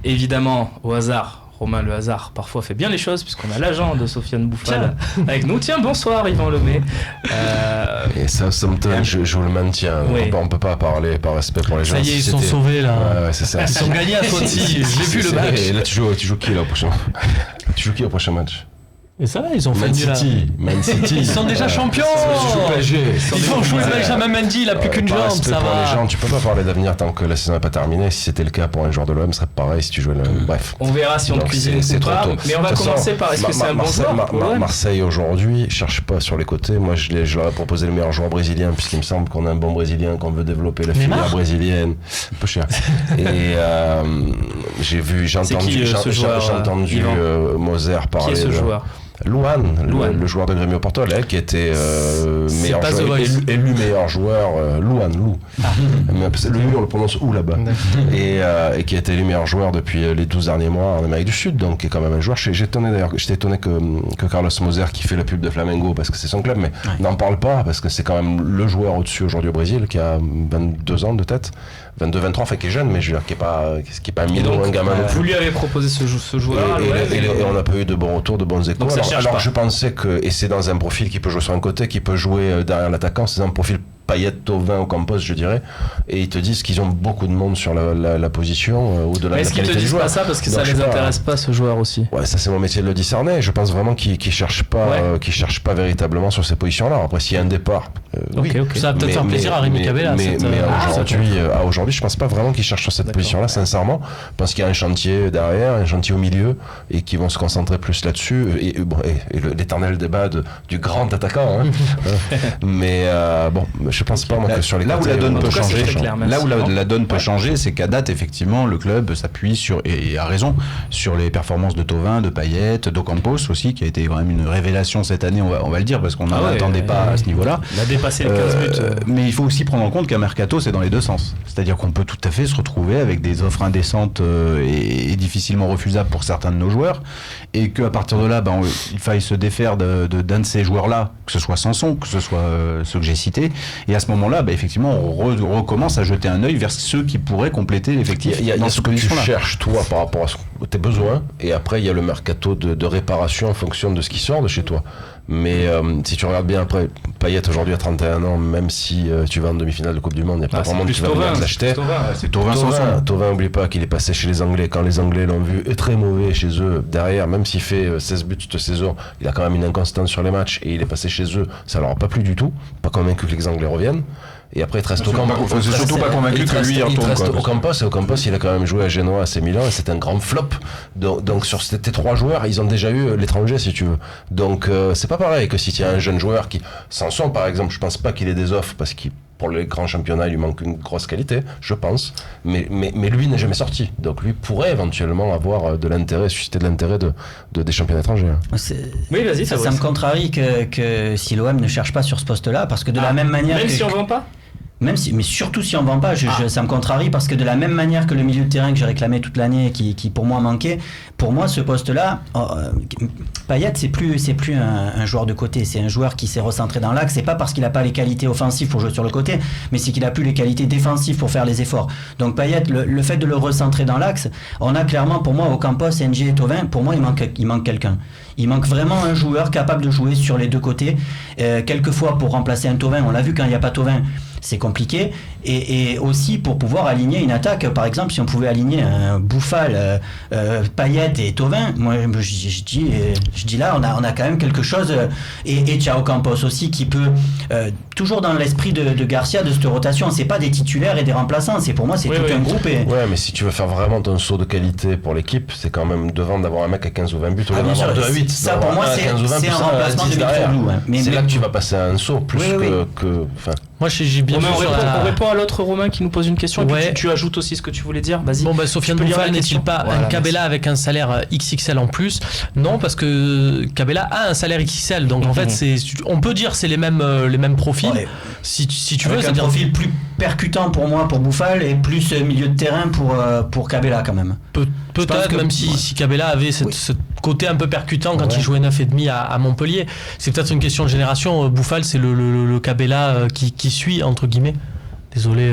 évidemment, au hasard, Romain, le hasard parfois fait bien les choses, puisqu'on a l'agent de Sofiane Bouffal avec nous. Tiens, bonsoir Yvan Lemay. Et Southampton joue le maintien. Oui. On peut pas parler par respect pour les gens. Ça y est, ils sont sauvés là. Ouais, c'est ça. Ils sont gagnés à Swansea. J'ai vu le match. Et là, tu joues qui là au prochain Tu joues qui au prochain match? Et ça va, ils ont fait Man City. Ils sont déjà champions. Ils vont jouer Benjamin Mendy, il a plus qu'une jambe, ça pour va. les gens, tu peux pas parler d'avenir tant que la saison n'est pas terminée. Si c'était le cas pour un joueur de l'OM, ce serait pareil si tu jouais le. Bref. On verra si on te cuisine ou pas. Mais on va commencer par est-ce que c'est un bon joueur? Marseille aujourd'hui cherche pas sur les côtés. Moi, je leur ai proposé le meilleur joueur brésilien, puisqu'il me semble qu'on a un bon brésilien, qu'on veut développer la filière brésilienne. Un peu cher. Et j'ai entendu Moser parler. Qui est ce joueur? Luan, le joueur de Grêmio Porto, qui était élu meilleur joueur. Luan, le U on le prononce ou là-bas. Et qui a été élu meilleur joueur depuis les 12 derniers mois en Amérique du Sud, donc qui est quand même un joueur. J'étais étonné que Carlos Moser, qui fait la pub de Flamengo parce que c'est son club, mais n'en parle pas parce que c'est quand même le joueur au-dessus aujourd'hui au Brésil, qui a 22 ans de tête. 22-23, enfin qui est jeune, mais je veux dire, qui est pas un minot, un gamin. Vous lui avez proposé ce joueur et on n'a pas eu de bons retours, de bonnes échos. Alors je pensais que, et c'est dans un profil qui peut jouer sur un côté, qui peut jouer derrière l'attaquant, c'est un profil Payet, Thauvin, Ocampos, je dirais, et ils te disent qu'ils ont beaucoup de monde sur la position au-delà de la qualité du joueur. Est-ce qu'ils te disent pas ça parce que ça les intéresse pas, ce joueur aussi? Ouais, ça c'est mon métier de le discerner. Je pense vraiment qu'ils cherchent pas véritablement sur ces positions-là. Après, s'il y a un départ, oui. Ça va peut-être faire plaisir à Rémi Cabella. Mais aujourd'hui, je pense pas vraiment qu'ils cherchent sur cette position-là, sincèrement. Je pense qu'il y a un chantier derrière, un chantier au milieu, et qu'ils vont se concentrer plus là-dessus. Et l'éternel débat du grand attaquant. Mais bon. Je pense pas que sur les là côtés, où la donne peut changer, la donne peut changer, c'est qu'à date effectivement le club s'appuie sur, et a raison, sur les performances de Thauvin, de Payet, d'Ocampos aussi, qui a été quand même une révélation cette année, on va le dire, parce qu'on n'en attendait pas à ce niveau-là. Il a dépassé les 15 buts. Mais il faut aussi prendre en compte qu'un mercato c'est dans les deux sens. C'est-à-dire qu'on peut tout à fait se retrouver avec des offres indécentes et difficilement refusables pour certains de nos joueurs, et qu'à partir de là, il faille se défaire d'un de ces joueurs-là, que ce soit Sanson, que ce soit ceux que j'ai cités. Et à ce moment-là, effectivement, on recommence à jeter un œil vers ceux qui pourraient compléter l'effectif. Il y a ce que tu cherches, toi, par rapport à tes besoins, et après, il y a le mercato de réparation en fonction de ce qui sort de chez toi. Mais si tu regardes bien après, Payet aujourd'hui à 31 ans, même si tu vas en demi-finale de Coupe du Monde, il n'y a pas vraiment qui va venir l'acheter. C'est Thauvin Sanson. Thauvin, n'oublie pas qu'il est passé chez les Anglais. Quand les Anglais l'ont vu, est très mauvais chez eux. Derrière, même s'il fait 16 buts cette saison, il a quand même une inconstance sur les matchs et il est passé chez eux. Ça leur a pas plu du tout. Pas convaincu que les Anglais reviennent. Et après, il te reste Ocampos. C'est surtout pas convaincu que lui, il retourne. Ocampos, il a quand même joué à Genoa, à AC Milan, et c'était un grand flop. Donc sur ces trois joueurs, ils ont déjà eu l'étranger, si tu veux. Donc c'est pas pareil que si tu as un jeune joueur qui, Sanson par exemple, je pense pas qu'il ait des offres parce qu'il, pour les grands championnats, il lui manque une grosse qualité, je pense. Mais lui n'est jamais sorti. Donc lui pourrait éventuellement avoir de l'intérêt, susciter de l'intérêt des championnats étrangers. Oui, vas-y, ça me contrarie que si l'OM ne cherche pas sur ce poste-là, parce que de la même manière. Même si on vend pas. Mais surtout si on vend pas, ça me contrarie parce que de la même manière que le milieu de terrain que j'ai réclamé toute l'année, qui pour moi manquait, pour moi ce poste-là, Payet c'est plus un joueur de côté, c'est un joueur qui s'est recentré dans l'axe. C'est pas parce qu'il a pas les qualités offensives pour jouer sur le côté, mais c'est qu'il a plus les qualités défensives pour faire les efforts. Donc Payet, le fait de le recentrer dans l'axe, on a clairement pour moi Ocampos, NG et Thauvin, pour moi il manque quelqu'un. Il manque vraiment un joueur capable de jouer sur les deux côtés. Quelquefois pour remplacer un Thauvin, on l'a vu quand il n'y a pas Thauvin, c'est compliqué, et aussi pour pouvoir aligner une attaque. Par exemple, si on pouvait aligner un Bouffal, Payet et Thauvin, moi je dis là on a quand même quelque chose, et Thiago Campos aussi qui peut toujours dans l'esprit de Garcia, de cette rotation, c'est pas des titulaires et des remplaçants, c'est pour moi c'est un groupe. Ouais, mais si tu veux faire vraiment ton saut de qualité pour l'équipe, c'est quand même devant d'avoir un mec à 15 ou 20 buts au lieu d'avoir 2 à 8. Ça pour moi c'est un remplacement de Mitroglou. C'est là que tu vas passer à un saut plus que moi j'ai bien on répond à l'autre Romain qui nous pose une question, et puis tu ajoutes aussi ce que tu voulais dire, vas-y. Bon Sofiane Bouffal n'est-il pas un Cabella avec un salaire XXL en plus? Non, parce que Cabella a un salaire XXL, donc en fait on peut dire c'est les mêmes profils, si tu veux, c'est un profil plus percutant pour moi pour Bouffal et plus milieu de terrain pour Cabella quand même. Peut-être, même si Cabella avait ce côté un peu percutant quand il jouait 9,5 à Montpellier. C'est peut-être une question de génération. Bouffal, c'est le Cabella qui suit, entre guillemets. Désolé.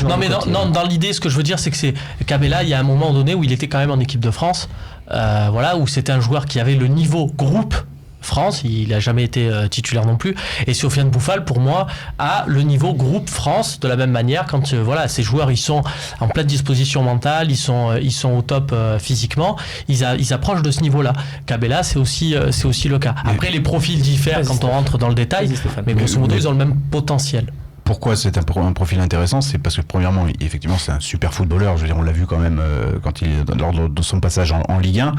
Non, mais dans l'idée, ce que je veux dire, c'est que Cabella, il y a un moment donné où il était quand même en équipe de France, où c'était un joueur qui avait le niveau groupe France, il n'a jamais été titulaire non plus, et Sofiane Bouffal pour moi a le niveau groupe France de la même manière quand ces joueurs ils sont en pleine disposition mentale, ils sont au top physiquement, ils approchent de ce niveau-là. Cabella c'est aussi le cas. Après les profils diffèrent quand on rentre dans le détail, mais grosso modo ils ont le même potentiel. Pourquoi c'est un profil intéressant? C'est parce que premièrement, effectivement, c'est un super footballeur. Je veux dire, on l'a vu quand même lors de son passage en Ligue 1.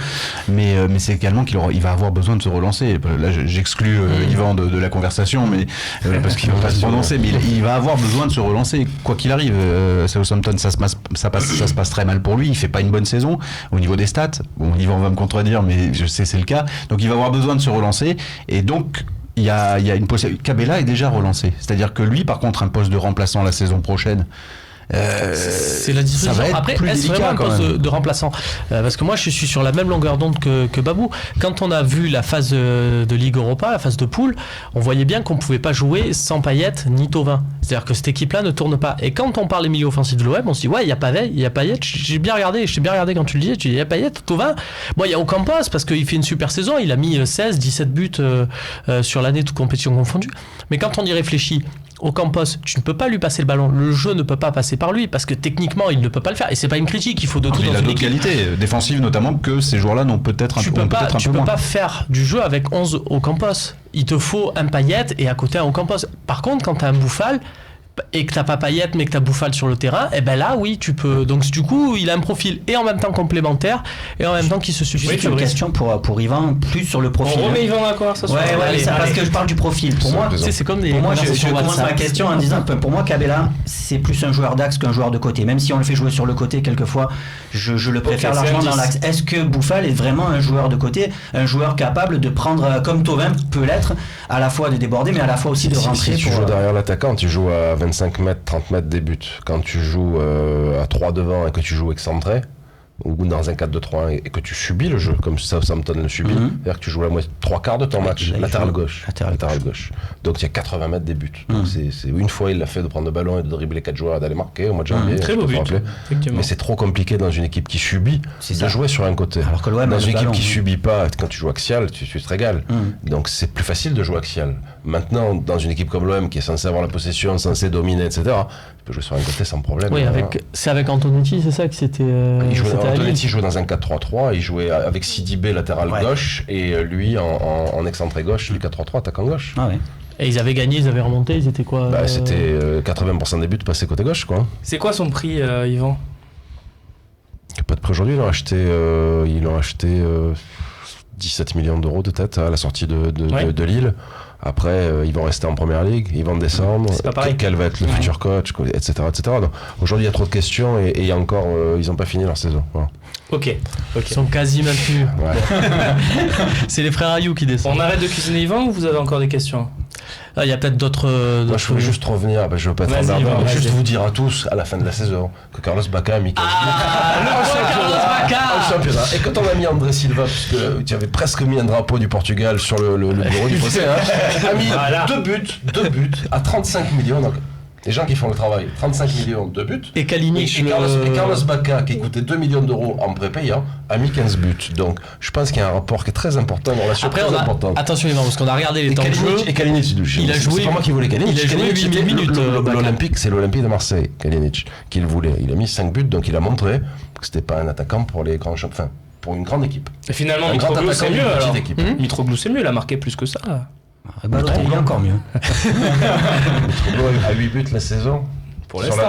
Mais c'est également qu'il va avoir besoin de se relancer. Là, j'exclus Yvan de la conversation, mais parce qu'il va pas se prononcer. Mais il va avoir besoin de se relancer, quoi qu'il arrive. Southampton, ça se passe très mal pour lui. Il fait pas une bonne saison au niveau des stats. Bon, Yvan va me contredire, mais je sais c'est le cas. Donc, il va avoir besoin de se relancer. Et donc, il y a une possibilité. Cabella est déjà relancé. C'est-à-dire que lui, par contre, un poste de remplaçant la saison prochaine, c'est la disposition. Après, est-ce vraiment un poste de remplaçant? Parce que moi, je suis sur la même longueur d'onde que Babou. Quand on a vu la phase de Ligue Europa, la phase de poule, on voyait bien qu'on ne pouvait pas jouer sans Payet ni Thauvin. C'est-à-dire que cette équipe-là ne tourne pas. Et quand on parle des milieux offensifs de l'OM, on se dit, ouais, il y a Payet. J'ai bien regardé quand tu le disais. Tu dis, il y a Payet, Thauvin. Bon, il y a Ocampos parce qu'il fait une super saison. Il a mis 16, 17 buts sur l'année, toute compétition confondue. Mais quand on y réfléchit, Ocampos, tu ne peux pas lui passer le ballon. Le jeu ne peut pas passer par lui parce que techniquement, il ne peut pas le faire. Et c'est pas une critique. Il faut de tout dans une équipe. Il a d'autres qualités défensives notamment que ces joueurs-là n'ont peut-être un peu moins. Tu peux pas faire du jeu avec 11 Ocampos. Il te faut un Payet et à côté un Ocampos. Par contre, quand tu as un Bouffal et que t'as pas Payet mais que t'as Bouffal sur le terrain, et ben là oui tu peux. Donc du coup il a un profil et en même temps complémentaire et en même temps qui se suffit. Juste une question pour Yvan, plus sur le profil. On remet Yvan dans la conversation. Parce que je parle du profil. Pour moi, c'est comme des. Pour moi, je commence ma question en disant, pour moi, Cabella, c'est plus un joueur d'axe qu'un joueur de côté. Même si on le fait jouer sur le côté quelquefois, je le préfère largement dans l'axe. Est-ce que Bouffal est vraiment un joueur de côté, un joueur capable de prendre, comme Thauvin peut l'être, à la fois de déborder, mais à la fois aussi de rentrer. Si tu joues derrière l'attaquant, tu joues à 25 mètres, 30 mètres des buts. Quand tu joues à 3 devant et que tu joues excentré, ou dans un 4-2-3-1 et que tu subis le jeu, comme Southampton le subit, c'est-à-dire que tu joues la moitié, 3/4 de ton match, latéral gauche. Donc il y a 80 mètres des buts. Donc c'est une fois il l'a fait de prendre le ballon et de dribbler 4 joueurs et d'aller marquer au mois de janvier. Très beau but. Mais c'est trop compliqué dans une équipe qui subit de jouer sur un côté. Alors que l'OM dans une équipe qui subit pas, quand tu joues axial, tu te régales. Donc c'est plus facile de jouer axial. Maintenant, dans une équipe comme l'OM qui est censée avoir la possession, censée dominer, etc., tu peux jouer sur un côté sans problème. Oui, c'est avec Antonucci, c'est ça que c'était. Antonucci jouait dans un 4-3-3, il jouait avec Sidibé latéral gauche et lui en excentré gauche, du 4-3-3 attaquant gauche. Ah ouais. Et ils avaient gagné, ils avaient remonté, ils étaient quoi C'était 80% des buts passés côté gauche, quoi. C'est quoi son prix, Yvan? Il n'y a pas de prix aujourd'hui, ils l'ont acheté 17 millions d'euros de tête à la sortie de Lille. Après, ils vont rester en première ligue, ils vont descendre. Quel va être le futur coach, etc. Donc, aujourd'hui, il y a trop de questions et il y a encore, ils n'ont pas fini leur saison. Voilà. Ok. Ils sont quasi maintenus. Ouais. C'est les frères Ayou qui descendent. On arrête de cuisiner Yvan ou vous avez encore des questions? Il y a peut-être d'autres. Moi, je veux juste revenir, je veux pas être emmerdant, mais juste vous dire à tous, à la fin de la saison, que Carlos Bacca a mis championnat. Et quand on a mis André Silva, puisque tu avais presque mis un drapeau du Portugal sur le bureau du procès, a mis deux buts à 35 millions. Donc, les gens qui font le travail, 35 millions de buts. Et Kalinic. Et Carlos Bacca, qui coûtait 2 millions d'euros en prépayant, a mis 15 buts. Donc, je pense qu'il y a un rapport qui est très important, une relation très importante. Attention, Yvan, parce qu'on a regardé les temps de jeu. Et Kalinic, il a joué. C'est pas moi qui voulais Kalinic. Il a joué 8 minutes. L'Olympique, c'est l'Olympique de Marseille, Kalinic, qui le voulait. Il a mis 5 buts, donc il a montré que c'était pas un attaquant pour les grands champions. Enfin, pour une grande équipe. Et finalement, Mitroglou, c'est mieux. Mitroglou, c'est mieux, il a marqué plus que ça. Il est encore mieux. Mitroglou a 8 buts la saison.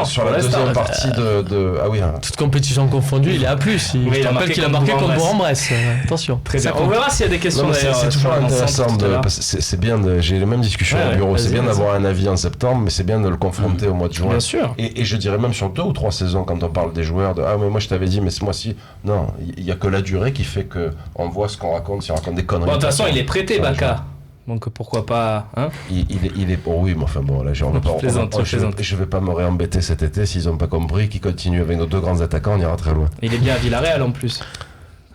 Sur la deuxième partie de ah oui. Toute compétition confondue, il est à plus. Je te rappelle qu'il a marqué contre Bourg-en-Bresse. Attention. Très bien. On verra s'il y a des questions d'ailleurs. C'est toujours intéressant. C'est bien. J'ai les mêmes discussions au bureau. C'est bien d'avoir un avis en septembre, mais c'est bien de le confronter au mois de juin. Bien sûr. Et je dirais même sur 2 ou 3 saisons, quand on parle des joueurs, mais moi je t'avais dit, mais ce mois-ci, non, il y a que la durée qui fait que on voit ce qu'on raconte. Si on raconte des conneries. De toute façon, il est prêté, Bacca. Donc pourquoi pas, hein? Il est oui, mais enfin bon, là je vais pas me réembêter cet été s'ils ont pas compris qu'ils continuent avec nos 2 grands attaquants, on ira très loin. Il est bien à Villarreal en plus.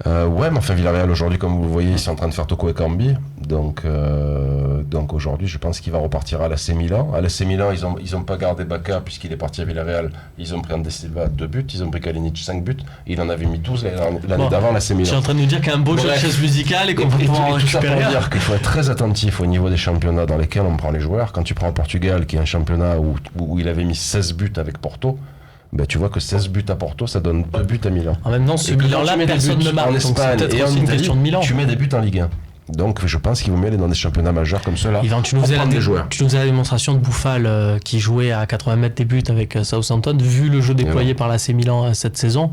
Ouais, mais enfin Villarreal aujourd'hui, comme vous le voyez, ils sont en train de faire Toko Ekambi. Donc aujourd'hui, je pense qu'il va repartir à l'AC Milan. À l'AC Milan, ils ont pas gardé Bacca puisqu'il est parti à Villarreal. Ils ont pris André Silva 2 buts, ils ont pris Kalinic 5 buts. Il en avait mis 12 l'année d'avant l'AC Milan. Tu es en train de nous dire qu'il y a un beau jeu de chaise musicale et qu'on va pouvoir en récupérer. Tout ça pour dire qu'il faut être très attentif au niveau des championnats dans lesquels on prend les joueurs. Quand tu prends le Portugal, qui est un championnat où il avait mis 16 buts avec Porto, ben, tu vois que 16 buts à Porto, ça donne 2 buts à Milan. En même temps, ce Milan-là, personne ne marque. En Espagne et en Italie, de Milan. Tu mets des buts en Ligue 1. Donc je pense qu'il vaut mieux aller dans des championnats majeurs comme ceux-là. Yvan, tu nous faisais la démonstration de Bouffal qui jouait à 80 mètres des buts avec Southampton. Vu le jeu déployé par l'AC Milan cette saison,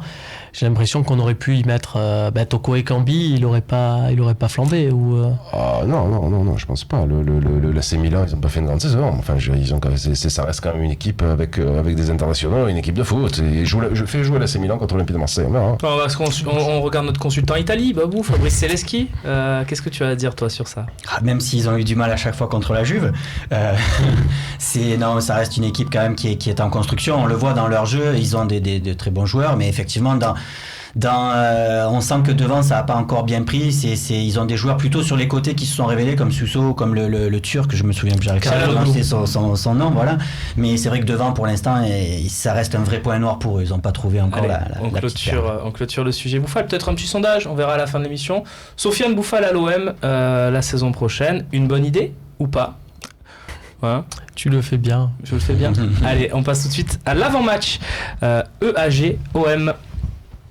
j'ai l'impression qu'on aurait pu y mettre Toko Ekambi, il aurait pas flambé ou. Non, je pense pas. L'AC Milan, ils ont pas fait une grande saison. Enfin, ça reste quand même une équipe avec des internationaux, une équipe de foot. Et je fais jouer l'AC Milan contre l'Olympique de Marseille. On regarde notre consultant Italie, Babou, Fabrice Seleschi. Qu'est-ce que tu as à dire toi sur ça? Même s'ils ont eu du mal à chaque fois contre la Juve, ça reste une équipe quand même qui est en construction. On le voit dans leur jeu, ils ont de très bons joueurs, mais effectivement on sent que devant ça n'a pas encore bien pris. Ils ont des joueurs plutôt sur les côtés qui se sont révélés comme Suso, comme le Turc, je me souviens plus, j'arrive pas à prononcer son nom, voilà. Mais c'est vrai que devant pour l'instant ça reste un vrai point noir pour eux. Ils n'ont pas trouvé encore on clôture le sujet Bouffal. Peut-être un petit sondage, on verra à la fin de l'émission. Sofiane Bouffal à l'OM la saison prochaine, une bonne idée ou pas? Ouais. Tu le fais bien. Je le fais bien. Allez, on passe tout de suite à l'avant-match. EAG OM.